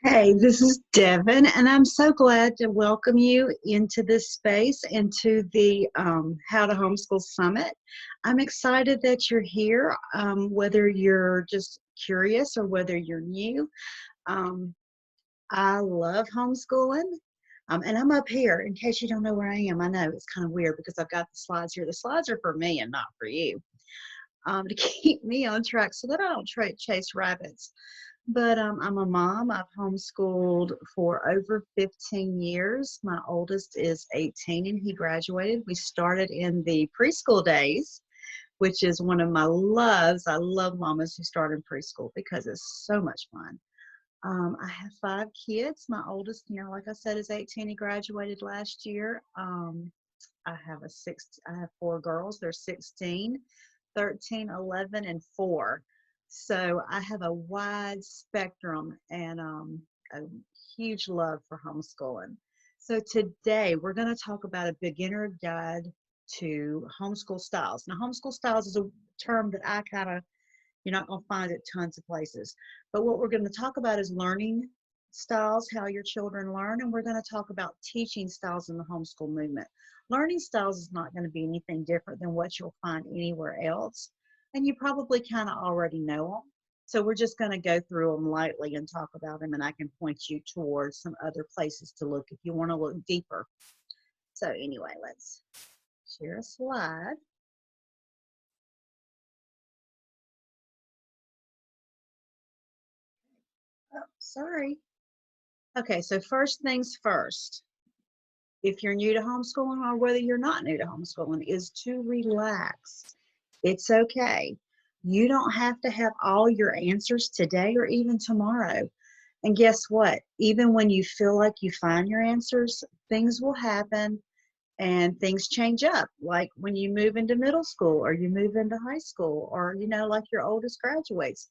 Hey, this is Devin, and I'm so glad to welcome you into this space, into the How to Homeschool Summit. I'm excited that you're here, whether you're just curious or whether you're new. Um, I love homeschooling, and I'm up here in case you don't know where I am. I know it's kind of weird because I've got the slides here. The slides are for me and not for you, to keep me on track so that I don't chase rabbits. But I'm a mom. I've homeschooled for over 15 years. My oldest is 18 and he graduated. We started in the preschool days, which is one of my loves. I love mamas who start in preschool because it's so much fun. I have 5 kids. My oldest, like I said, is 18. He graduated last year. I have 4 girls. They're 16, 13, 11, and 4. So I have a wide spectrum and a huge love for homeschooling. So today we're going to talk about a beginner guide to homeschool styles. Now, homeschool styles is a term that you're not going to find it tons of places. But what we're going to talk about is learning styles, how your children learn, and we're going to talk about teaching styles in the homeschool movement. Learning styles is not going to be anything different than what you'll find anywhere else, and you probably kind of already know them. So we're just going to go through them lightly and talk about them, and I can point you towards some other places to look if you want to look deeper. So anyway, let's share a slide. Oh, sorry. Okay, so first things first, if you're new to homeschooling or whether you're not new to homeschooling, is to relax. It's okay. You don't have to have all your answers today or even tomorrow. And guess what? Even when you feel like you find your answers, things will happen and things change up. Like when you move into middle school or you move into high school or, like your oldest graduates.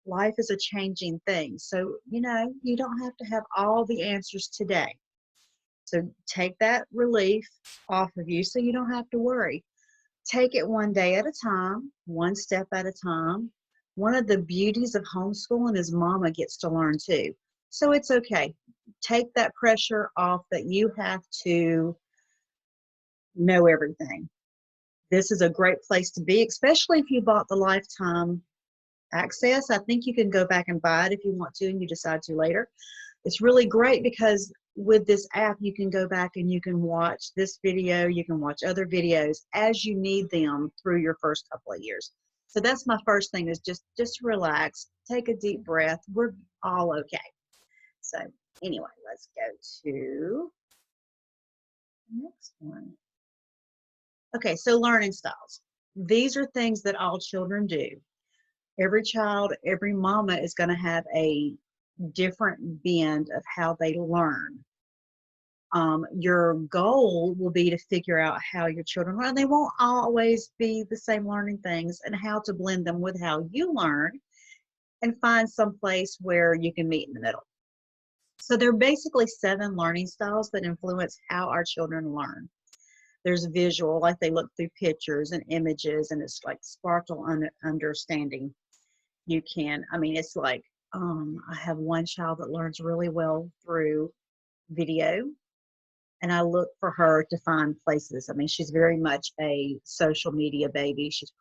Life is a changing thing. So, you don't have to have all the answers today. So take that relief off of you so you don't have to worry. Take it one day at a time, one step at a time. One of the beauties of homeschooling is mama gets to learn too. So it's okay. Take that pressure off that you have to know everything. This is a great place to be, especially if you bought the lifetime access. I think you can go back and buy it if you want to and you decide to later. It's really great because with this app, you can go back and you can watch this video, you can watch other videos as you need them through your first couple of years. So that's my first thing is just relax, take a deep breath. We're all okay. So anyway, let's go to the next one. Okay, so learning styles. These are things that all children do. Every child, every mama is going to have a different bend of how they learn. Your goal will be to figure out how your children learn. They won't always be the same learning things and how to blend them with how you learn and find some place where you can meet in the middle. So there are basically 7 learning styles that influence how our children learn. There's visual, like they look through pictures and images, and it's like sparkle understanding. It's like, I have one child that learns really well through video, and I look for her to find places. She's very much a social media baby. She's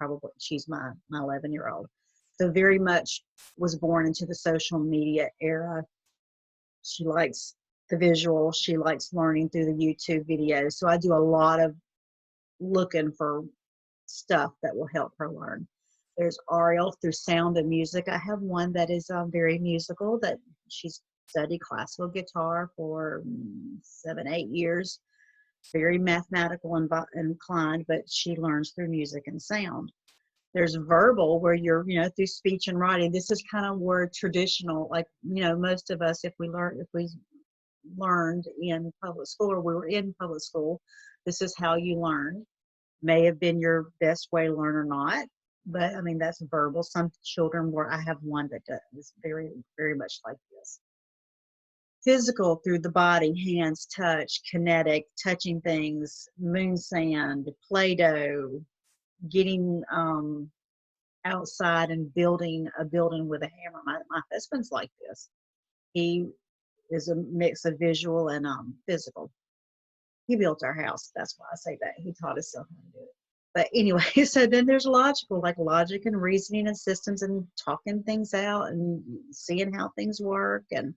my 11-year-old. So very much was born into the social media era. She likes the visual. She likes learning through the YouTube videos. So I do a lot of looking for stuff that will help her learn. There's Ariel through sound and music. I have one that is very musical, that she's studied classical guitar for 7, 8 years. Very mathematical inclined, but she learns through music and sound. There's verbal, where you're, through speech and writing. This is kind of where traditional, like, most of us, if we learned in public school or we were in public school, this is how you learn. May have been your best way to learn or not, but that's verbal. Some children, where I have one that is very, very much like this. Physical, through the body, hands, touch, kinetic, touching things, moon sand, Play-Doh, getting outside and building a building with a hammer. My husband's like this. He is a mix of visual and physical. He built our house. That's why I say that. He taught us how to do it. But anyway, so then there's logical, like logic and reasoning and systems and talking things out and seeing how things work. And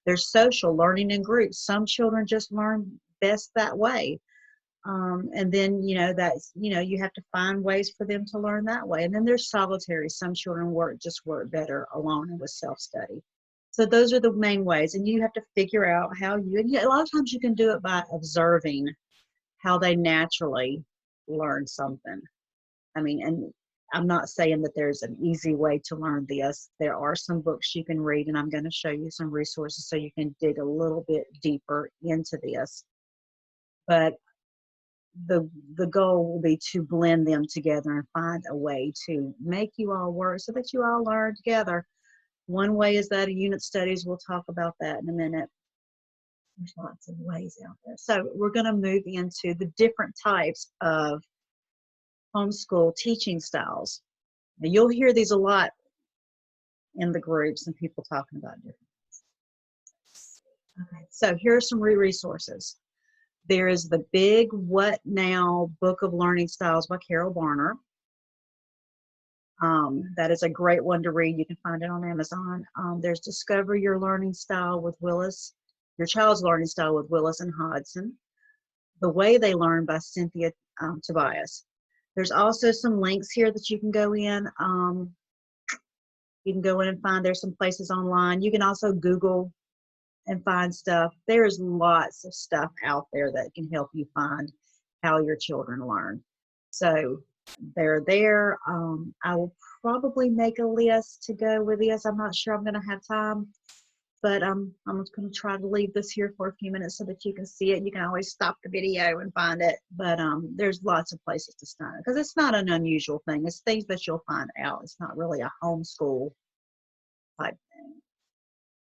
there's social, learning in groups. Some children just learn best that way. And then, that's, you have to find ways for them to learn that way. And then there's solitary. Some children just work better alone and with self-study. So those are the main ways. And you have to figure out how a lot of times you can do it by observing how they naturally learn something. I mean, and I'm not saying that there's an easy way to learn this. There are some books you can read, and I'm going to show you some resources so you can dig a little bit deeper into this. But the goal will be to blend them together and find a way to make you all work so that you all learn together. One way is that of unit studies. We'll talk about that in a minute. There's lots of ways out there. So we're going to move into the different types of homeschool teaching styles. Now, you'll hear these a lot in the groups and people talking about different things. Okay, so here are some resources. There is the big What Now Book of Learning Styles by Carol Barner. That is a great one to read. You can find it on Amazon. There's Discover Your Learning Style with Willis, Your Child's Learning Style with Willis and Hodson. The Way They Learn by Cynthia Tobias. There's also some links here that you can go in. You can go in and find, there's some places online. You can also Google and find stuff. There's lots of stuff out there that can help you find how your children learn. So they're there. I will probably make a list to go with this. I'm not sure I'm going to have time, but I'm just going to try to leave this here for a few minutes so that you can see it. You can always stop the video and find it, but there's lots of places to start because it's not an unusual thing. It's things that you'll find out. It's not really a homeschool type thing.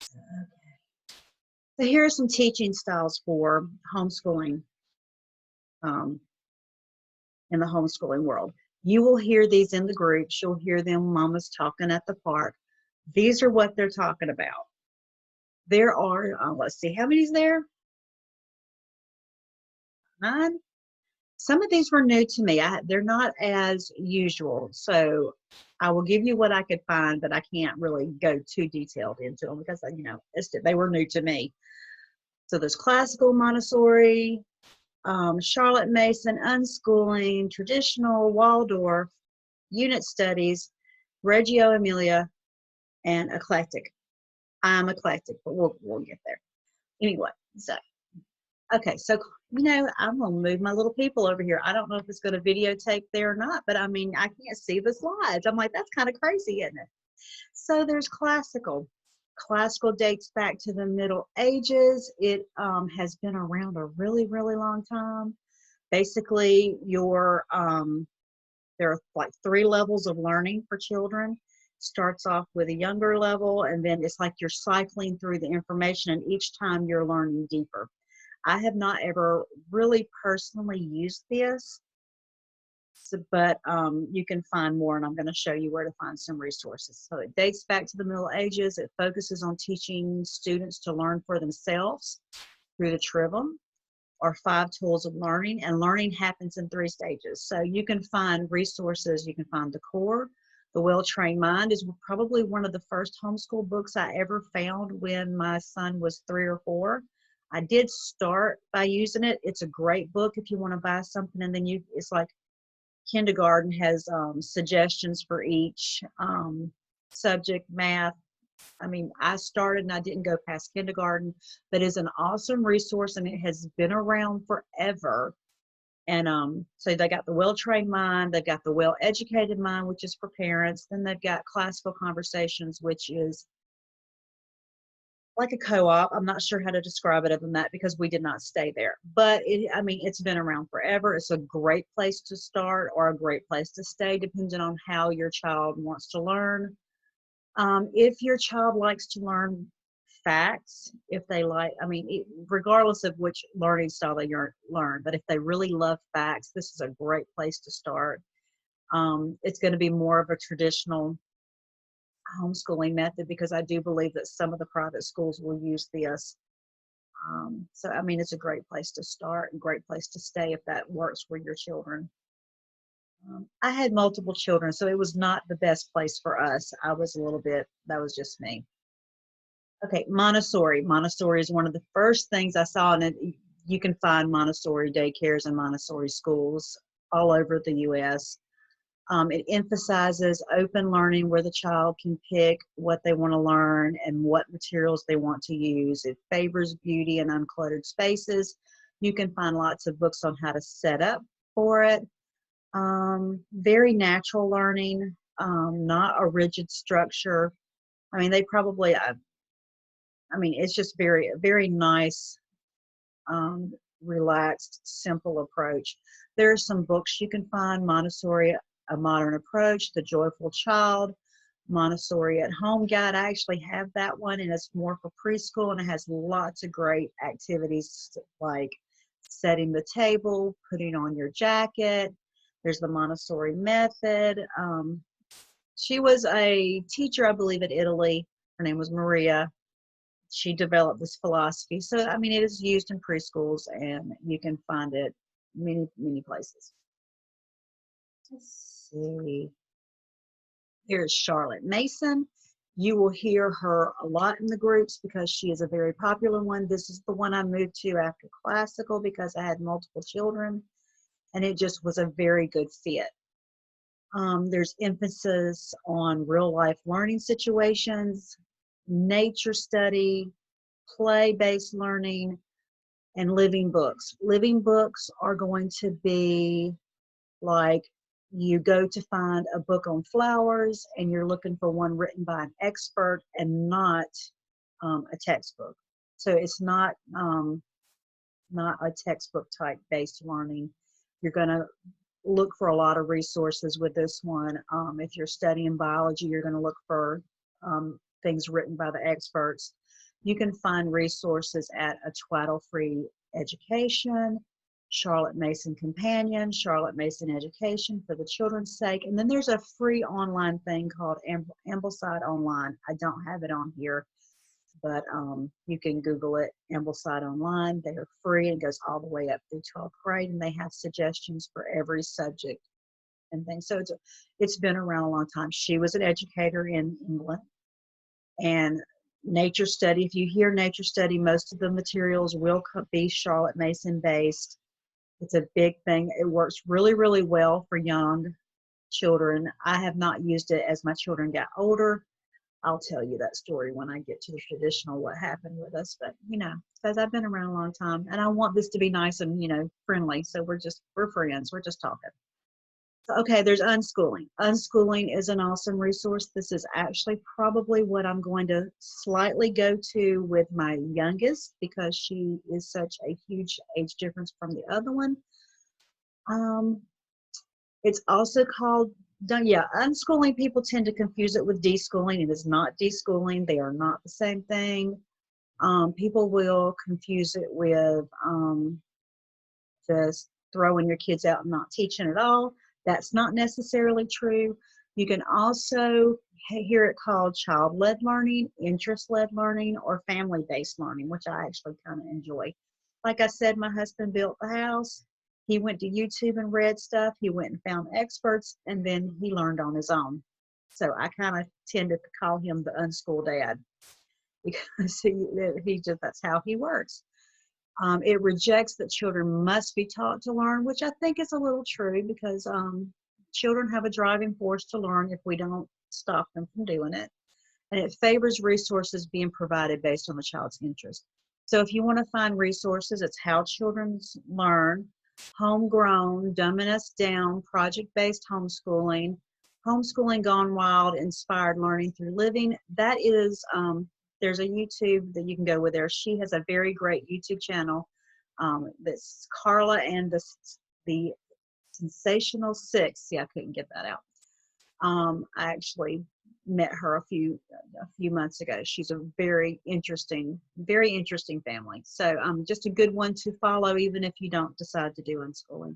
Okay. So here are some teaching styles for homeschooling in the homeschooling world. You will hear these in the groups. You'll hear them mamas talking at the park. These are what they're talking about. There are, let's see, how many's there? 9. Some of these were new to me. They're not as usual. So I will give you what I could find, but I can't really go too detailed into them because, they were new to me. So there's classical, Montessori, Charlotte Mason, unschooling, traditional, Waldorf, unit studies, Reggio Emilia, and eclectic. I'm eclectic, but we'll get there. Anyway, so, okay, so, I'm going to move my little people over here. I don't know if it's going to videotape there or not, but I can't see the slides. I'm like, that's kind of crazy, isn't it? So there's classical. Classical dates back to the Middle Ages. It has been around a really, really long time. Basically, there are like 3 levels of learning for children. Starts off with a younger level, and then it's like you're cycling through the information, and each time you're learning deeper. I have not ever really personally used this, but you can find more, and I'm going to show you where to find some resources. So it dates back to the Middle Ages. It focuses on teaching students to learn for themselves through the Trivium, or 5 tools of learning, and learning happens in 3 stages. So you can find resources. You can find the core. The Well-Trained Mind is probably one of the first homeschool books I ever found when my son was 3 or 4. I did start by using it. It's a great book if you want to buy something, and then it's like kindergarten has suggestions for each subject. Math, I started and I didn't go past kindergarten, but it's an awesome resource, and it has been around forever. And so they got the Well-Trained Mind, they've got the Well-Educated Mind, which is for parents. Then they've got Classical Conversations, which is like a co-op. I'm not sure how to describe it other than that because we did not stay there. But it's been around forever. It's a great place to start or a great place to stay, depending on how your child wants to learn. If your child likes to learn facts, if they regardless of which learning style they learn, but if they really love facts, this is a great place to start. It's going to be more of a traditional, homeschooling method, because I do believe that some of the private schools will use this. So, I mean, it's a great place to start and great place to stay if that works for your children. I had multiple children, so it was not the best place for us. I was a little bit, that was just me. Okay, Montessori. Montessori is one of the first things I saw, and you can find Montessori daycares and Montessori schools all over the U.S. It emphasizes open learning where the child can pick what they want to learn and what materials they want to use. It favors beauty and uncluttered spaces. You can find lots of books on how to set up for it. Very natural learning, not a rigid structure. I mean, they probably, I mean, it's just very nice, um, relaxed, simple approach. There are some books you can find: Montessori, A Modern Approach, The Joyful Child, Montessori at Home Guide. I actually have that one, and it's more for preschool, and it has lots of great activities like setting the table, putting on your jacket. There's the Montessori method. She was a teacher, I believe, in Italy. Her name was Maria. She developed this philosophy. So, I mean, it is used in preschools, and you can find it many places. Let's see. Here's Charlotte Mason. You will hear her a lot in the groups because she is a very popular one. This is the one I moved to after classical because I had multiple children, and it just was a very good fit. There's emphasis on real life learning situations, nature study, play-based learning, and living books. Living books are going to be like, you go to find a book on flowers and you're looking for one written by an expert and not a textbook. So it's not a textbook type based learning. You're going to look for a lot of resources with this one. If you're studying biology, you're going to look for things written by the experts. You can find resources at A Twaddle Free Education, Charlotte Mason Companion, Charlotte Mason Education for the children's sake. And then there's a free online thing called Ambleside Online. I don't have it on here, but you can Google it, Ambleside Online. They are free and goes all the way up through 12th grade, and they have suggestions for every subject and things. So it's been around a long time. She was an educator in England. And nature study, if you hear nature study, most of the materials will be Charlotte Mason based. It's a big thing. It works really well for young children. I have not used it as my children got older. I'll tell you that story when I get to the traditional, what happened with us. But, you know, because I've been around a long time and I want this to be nice and, you know, friendly. So we're friends. We're just talking. Okay, there's unschooling. Unschooling is an awesome resource. This is actually probably what I'm going to slightly go to with my youngest because she is such a huge age difference from the other one. It's also called, unschooling. People tend to confuse it with deschooling. It is not deschooling. They are not the same thing. People will confuse it with just throwing your kids out and not teaching at all. That's not necessarily true. You can also hear it called child-led learning, interest-led learning, or family-based learning, which I actually kind of enjoy. Like I said, my husband built the house. He went to YouTube and read stuff. He went and found experts, and then he learned on his own. So I kind of tended to call him the unschooled dad because that's how he works. It rejects that children must be taught to learn, which I think is a little true because children have a driving force to learn if we don't stop them from doing it. And it favors resources being provided based on the child's interest. So if you want to find resources, it's How Children Learn, Homegrown, Dumbing Us Down, Project-Based Homeschooling, Homeschooling Gone Wild, Inspired Learning Through Living. That is, there's a YouTube that you can go with there. She has a very great YouTube channel. That's Carla and the Sensational Six. See, I couldn't get that out. I actually met her a few months ago. She's a very interesting family. So just a good one to follow, even if you don't decide to do unschooling.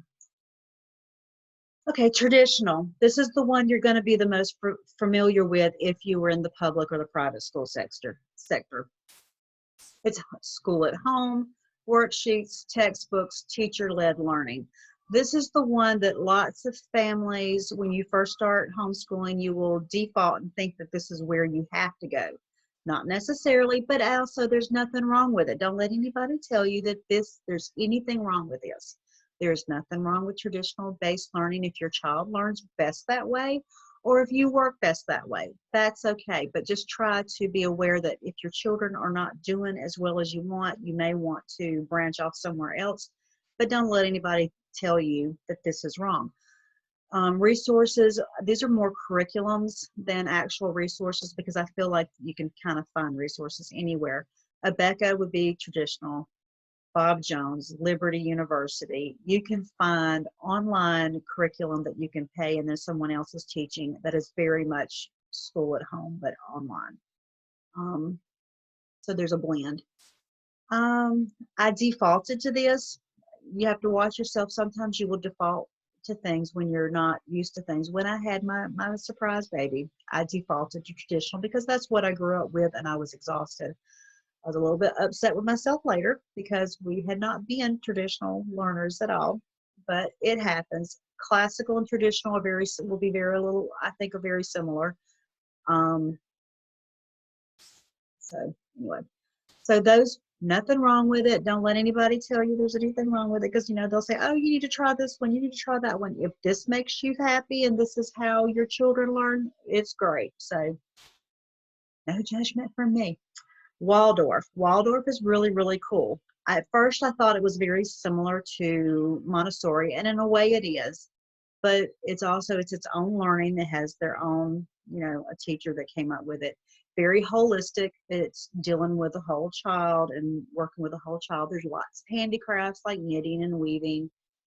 Okay, traditional. This is the one you're going to be the most familiar with if you were in the public or the private school sector. It's school at home, worksheets, textbooks, teacher-led learning. This is the one that lots of families, when you first start homeschooling, you will default and think that this is where you have to go. Not necessarily, but also there's nothing wrong with it. Don't let anybody tell you that there's anything wrong with this. There's nothing wrong with traditional based learning if your child learns best that way, or if you work best that way, that's okay. But just try to be aware that if your children are not doing as well as you want, you may want to branch off somewhere else. But don't let anybody tell you that this is wrong. Resources, these are more curriculums than actual resources because I feel like you can kind of find resources anywhere. Abeka would be traditional. Bob Jones, Liberty University. You can find online curriculum that you can pay and then someone else is teaching that is very much school at home, but online. So there's a blend. I defaulted to this. You have to watch yourself. Sometimes you will default to things when you're not used to things. When I had my surprise baby, I defaulted to traditional because that's what I grew up with and I was exhausted. I was a little bit upset with myself later because we had not been traditional learners at all, but it happens. Classical and traditional will be very little, I think, are very similar. So anyway, so those, nothing wrong with it. Don't let anybody tell you there's anything wrong with it because, they'll say, oh, you need to try this one. You need to try that one. If this makes you happy and this is how your children learn, it's great. So no judgment from me. Waldorf. Waldorf is really, really cool. At first, I thought it was very similar to Montessori, and in a way it is, but it's its own learning. It has their own, a teacher that came up with it. Very holistic. It's dealing with the whole child and working with the whole child. There's lots of handicrafts like knitting and weaving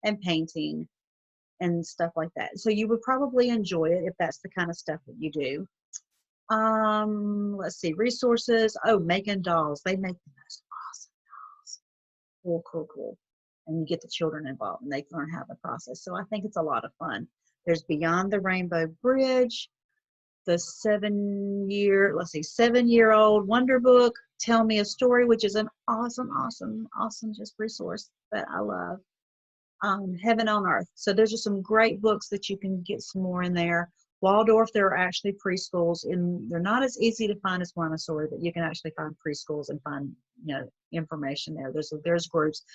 and painting and stuff like that. So you would probably enjoy it if that's the kind of stuff that you do. Let's see, resources. Oh, making dolls. They make the most awesome dolls. Cool, cool, cool. And you get the children involved and they learn how to process. So I think it's a lot of fun. There's Beyond the Rainbow Bridge, the 7-year-old Wonder Book, Tell Me a Story, which is an awesome, awesome, awesome just resource that I love. Heaven on Earth. So there's just some great books that you can get some more in there. Waldorf, there are actually preschools they're not as easy to find as Montessori, but you can actually find preschools and find, information there. There's groups.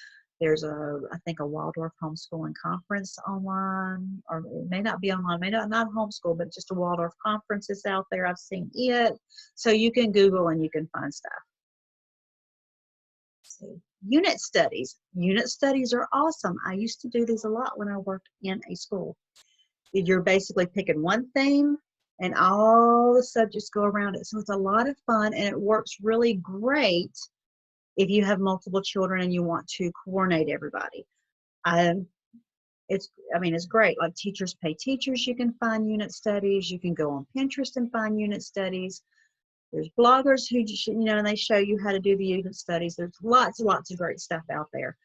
There's I think a Waldorf homeschooling conference online, or it may not be online, may not homeschool, but just a Waldorf conference is out there. I've seen it. So you can Google and you can find stuff. See. Unit studies. Unit studies are awesome. I used to do these a lot when I worked in a school. You're basically picking one theme and all the subjects go around it. So it's a lot of fun and it works really great if you have multiple children and you want to coordinate everybody. It's great. Like Teachers Pay Teachers, you can find unit studies. You can go on Pinterest and find unit studies. There's bloggers who, and they show you how to do the unit studies. There's lots and lots of great stuff out there.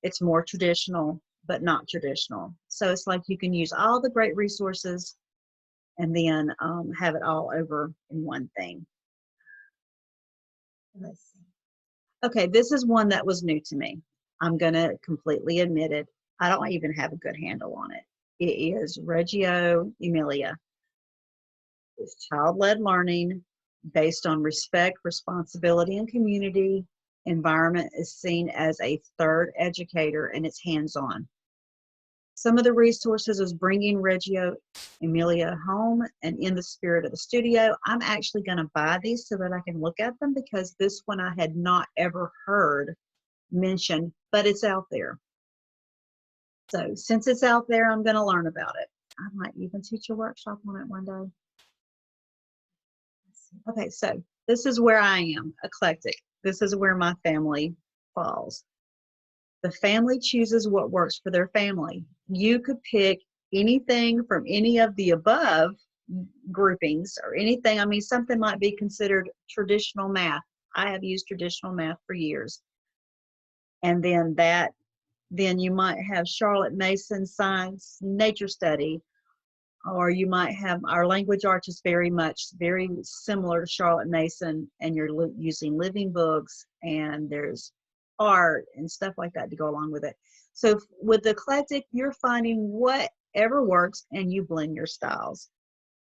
It's more traditional, but not traditional. So it's like you can use all the great resources and then have it all over in one thing. Let's see. Okay, this is one that was new to me. I'm going to completely admit it. I don't even have a good handle on it. It is Reggio Emilia. It's child-led learning based on respect, responsibility, and community. Environment is seen as a third educator and it's hands-on. Some of the resources is bringing Reggio Emilia home and in the spirit of the studio. I'm actually going to buy these so that I can look at them because this one I had not ever heard mentioned, but it's out there. So since it's out there, I'm going to learn about it. I might even teach a workshop on it one day. Okay, so this is where I am, eclectic. This is where my family falls. The family chooses what works for their family. You could pick anything from any of the above groupings or anything. Something might be considered traditional math. I have used traditional math for years. And then that Then you might have Charlotte Mason Science Nature Study, or you might have our language arts is very similar to Charlotte Mason, and you're using living books, and there's art and stuff like that to go along with it. So with the eclectic, you're finding whatever works and you blend your styles.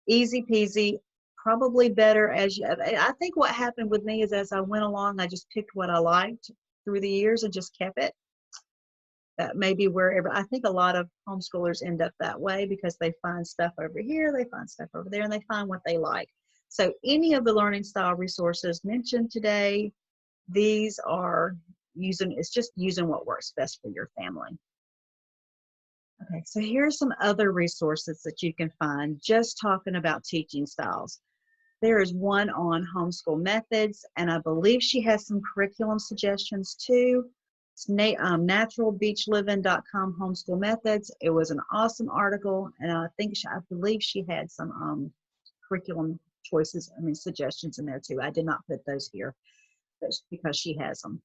Easy peasy, probably better as you, I think what happened with me is as I went along, I just picked what I liked through the years and just kept it. That may be wherever, I think a lot of homeschoolers end up that way because they find stuff over here, they find stuff over there, and they find what they like. So any of the learning style resources mentioned today, these are it's just using what works best for your family. Okay, so here are some other resources that you can find just talking about teaching styles. There is one on homeschool methods, and I believe she has some curriculum suggestions too. It's naturalbeachliving.com homeschool methods. It was an awesome article, and I believe she had some curriculum choices, suggestions in there too. I did not put those here, but because she has them.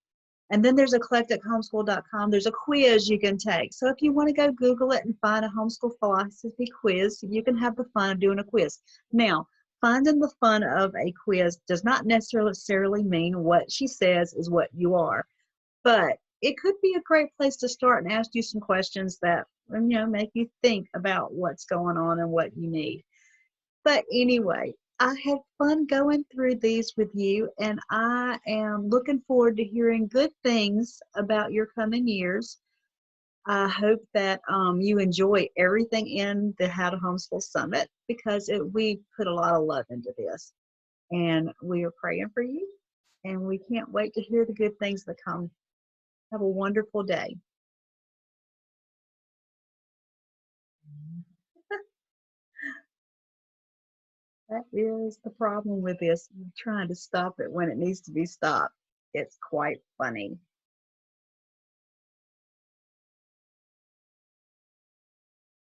And then there's eclectichomeschool.com. There's a quiz you can take. So if you want to go Google it and find a homeschool philosophy quiz, you can have the fun of doing a quiz. Now, finding the fun of a quiz does not necessarily mean what she says is what you are, but it could be a great place to start and ask you some questions that, make you think about what's going on and what you need. But anyway, I had fun going through these with you, and I am looking forward to hearing good things about your coming years. I hope that you enjoy everything in the How to Homeschool Summit because we put a lot of love into this, and we are praying for you, and we can't wait to hear the good things that come. Have a wonderful day. That is the problem with this, trying to stop it when it needs to be stopped. It's quite funny.